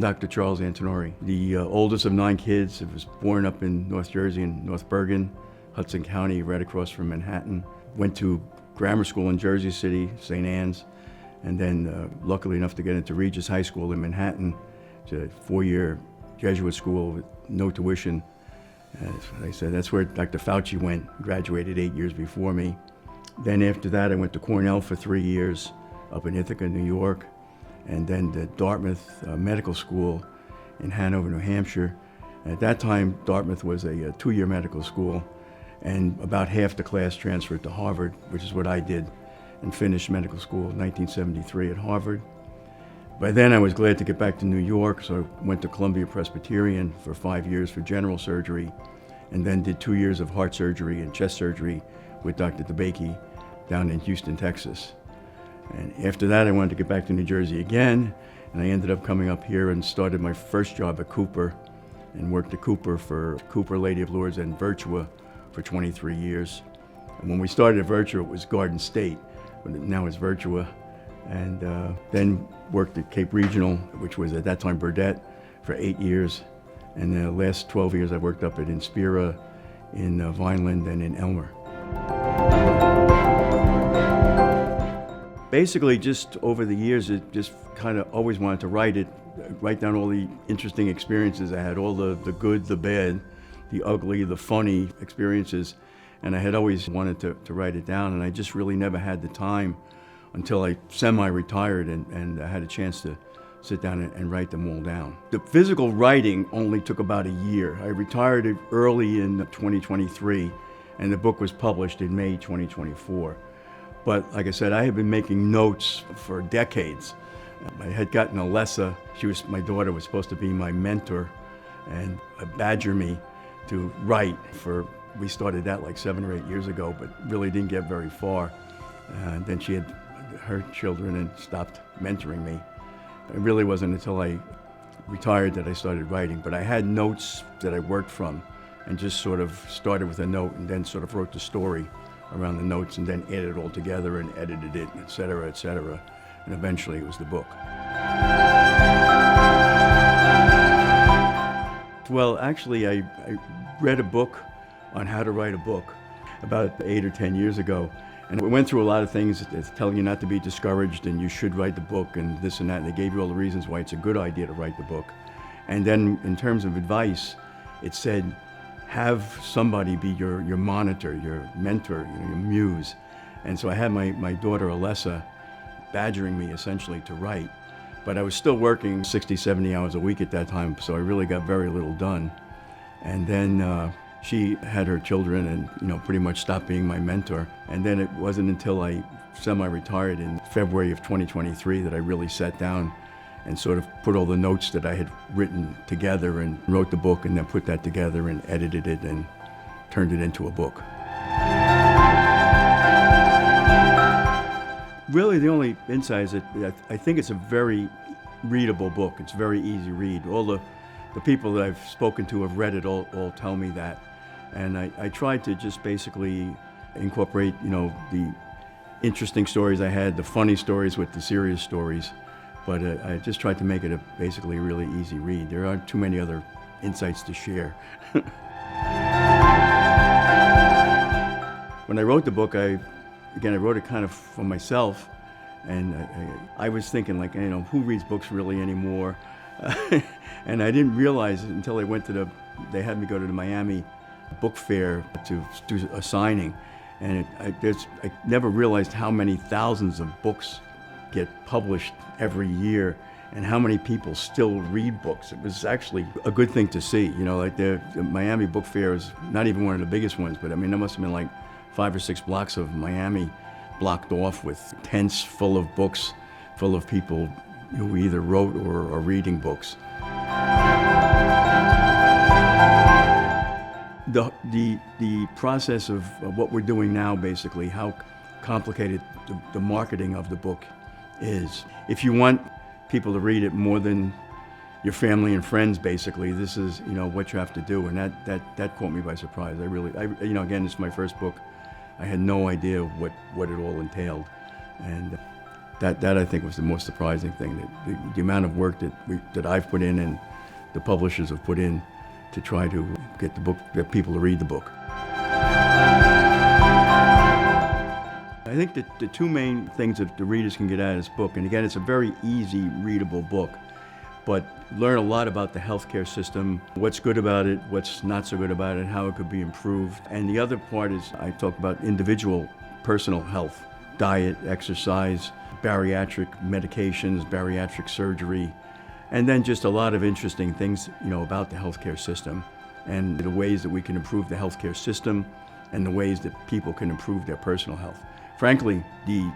Dr. Charles Antinori, the oldest of 9 kids. I was born up in North Jersey, in North Bergen, Hudson County, right across from Manhattan. Went to grammar school in Jersey City, St. Anne's, and then luckily enough to get into Regis High School in Manhattan. It's a 4-year Jesuit school with no tuition. As I said, that's where Dr. Fauci went, graduated 8 years before me. Then after that, I went to Cornell for 3 years up in Ithaca, New York, and then to Dartmouth Medical School in Hanover, New Hampshire. At that time, Dartmouth was a 2-year medical school, and about half the class transferred to Harvard, which is what I did, and finished medical school in 1973 at Harvard. By then, I was glad to get back to New York, so I went to Columbia Presbyterian for 5 years for general surgery, and then did 2 years of heart surgery and chest surgery with Dr. DeBakey down in Houston, Texas. And after that, I wanted to get back to New Jersey again, and I ended up coming up here and started my first job at Cooper, and worked at Cooper for Cooper, Lady of Lourdes, and Virtua for 23 years. And when we started at Virtua, it was Garden State, but now it's Virtua. And then worked at Cape Regional, which was at that time Burdett, for 8 years. And the last 12 years I worked up at Inspira, in Vineland, and in Elmer. Basically, just over the years, it just kind of always wanted to write down all the interesting experiences I had, all the good, the bad, the ugly, the funny experiences. And I had always wanted to write it down, and I just really never had the time until I semi-retired and I had a chance to sit down and write them all down. The physical writing only took about a year. I retired early in 2023, and the book was published in May 2024. But like I said, I had been making notes for decades. I had gotten Alessa, my daughter was supposed to be my mentor and badger me to write we started that like 7 or 8 years ago, but really didn't get very far. Then she had her children and stopped mentoring me. It really wasn't until I retired that I started writing, but I had notes that I worked from and just sort of started with a note and then sort of wrote the story around the notes and then added it all together and edited it, et cetera, and eventually it was the book. Well, actually, I read a book on how to write a book about 8 or 10 years ago. And we went through a lot of things telling you not to be discouraged and you should write the book and this and that. And they gave you all the reasons why it's a good idea to write the book. And then in terms of advice, it said, have somebody be your monitor, your mentor, your muse. And so I had my daughter Alessa badgering me essentially to write. But I was still working 60, 70 hours a week at that time, so I really got very little done. And then she had her children and pretty much stopped being my mentor. And then it wasn't until I semi-retired in February of 2023 that I really sat down and sort of put all the notes that I had written together and wrote the book and then put that together and edited it and turned it into a book. Really the only insight is that I think it's a very readable book. It's very easy to read. All the people that I've spoken to have read it all tell me that. And I tried to just basically incorporate, the interesting stories I had, the funny stories with the serious stories. But I just tried to make it basically a really easy read. There aren't too many other insights to share. When I wrote the book, I wrote it kind of for myself. And I was thinking who reads books really anymore? And I didn't realize it until they had me go to the Miami book fair to do a signing. And I never realized how many thousands of books get published every year and how many people still read books. It was actually a good thing to see. The Miami book fair is not even one of the biggest ones, but there must have been like 5 or 6 blocks of Miami blocked off with tents full of books, full of people who either wrote or are reading books. The process of what we're doing now, basically, how complicated the marketing of the book is. If you want people to read it more than your family and friends, basically, this is what you have to do, and that caught me by surprise. Again, it's my first book. I had no idea what it all entailed, and That I think was the most surprising thing, that the amount of work that I've put in and the publishers have put in to try to get people to read the book. I think that the two main things that the readers can get out of this book, and again, it's a very easy, readable book, but learn a lot about the healthcare system, what's good about it, what's not so good about it, how it could be improved. And the other part is I talk about individual personal health, diet, exercise, bariatric medications, bariatric surgery, and then just a lot of interesting things, about the healthcare system and the ways that we can improve the healthcare system and the ways that people can improve their personal health. Frankly, the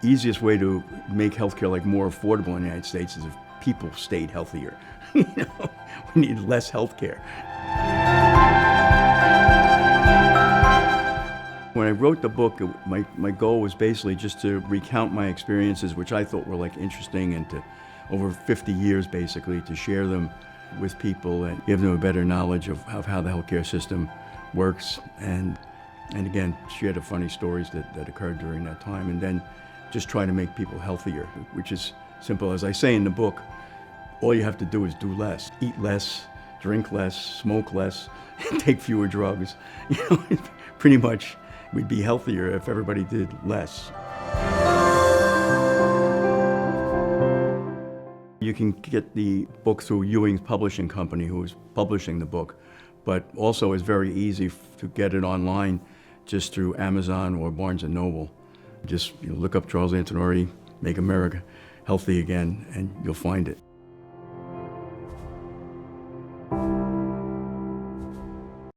easiest way to make healthcare more affordable in the United States is if people stayed healthier. We need less healthcare. When I wrote the book, my goal was basically just to recount my experiences, which I thought were interesting, and to over 50 years basically to share them with people and give them a better knowledge of how the healthcare system works, and again, share the funny stories that occurred during that time, and then just try to make people healthier, which is simple. As I say in the book, all you have to do is do less. Eat less, drink less, smoke less, take fewer drugs. Pretty much we'd be healthier if everybody did less. You can get the book through Ewing's publishing company, who is publishing the book, but also it's very easy to get it online just through Amazon or Barnes & Noble. Just look up Charles Antinori, Make America Healthy Again, and you'll find it.